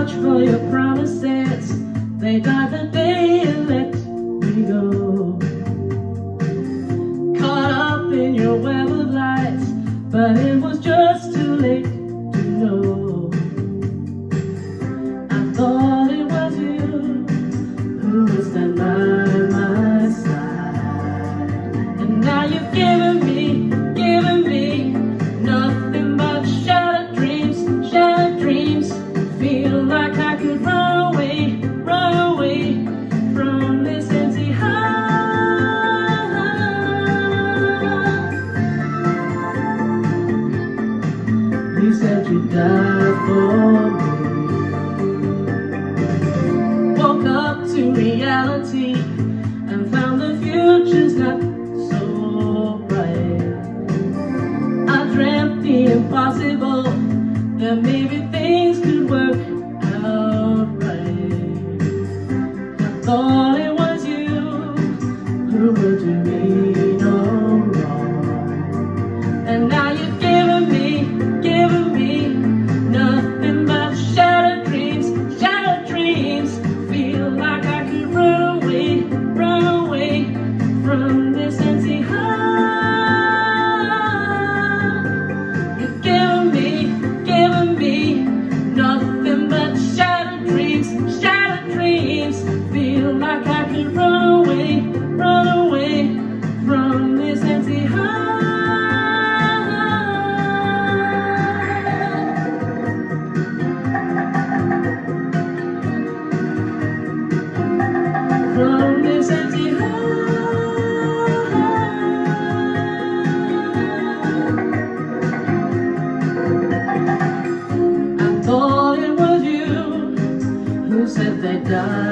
much for your promises. They died the day you let me go. Caught up in your web of lies, but it was just too late to know. I thought it was you who would stand by my side, and now you've given me nothing but shattered dreams. Feel like I could run away from this empty heart. You said you'd die for me. Woke up to reality and found the future's not so bright. I dreamt the impossible, that maybe things could work out right. I thought it was you who would do me no wrong, and now you've given me nothing but shattered dreams. Feel like I could run away from this empty heart. You've given me nothing but shattered dreams. Feel like I could run away from this empty heart. From this empty heart. I thought it was you who said they'd die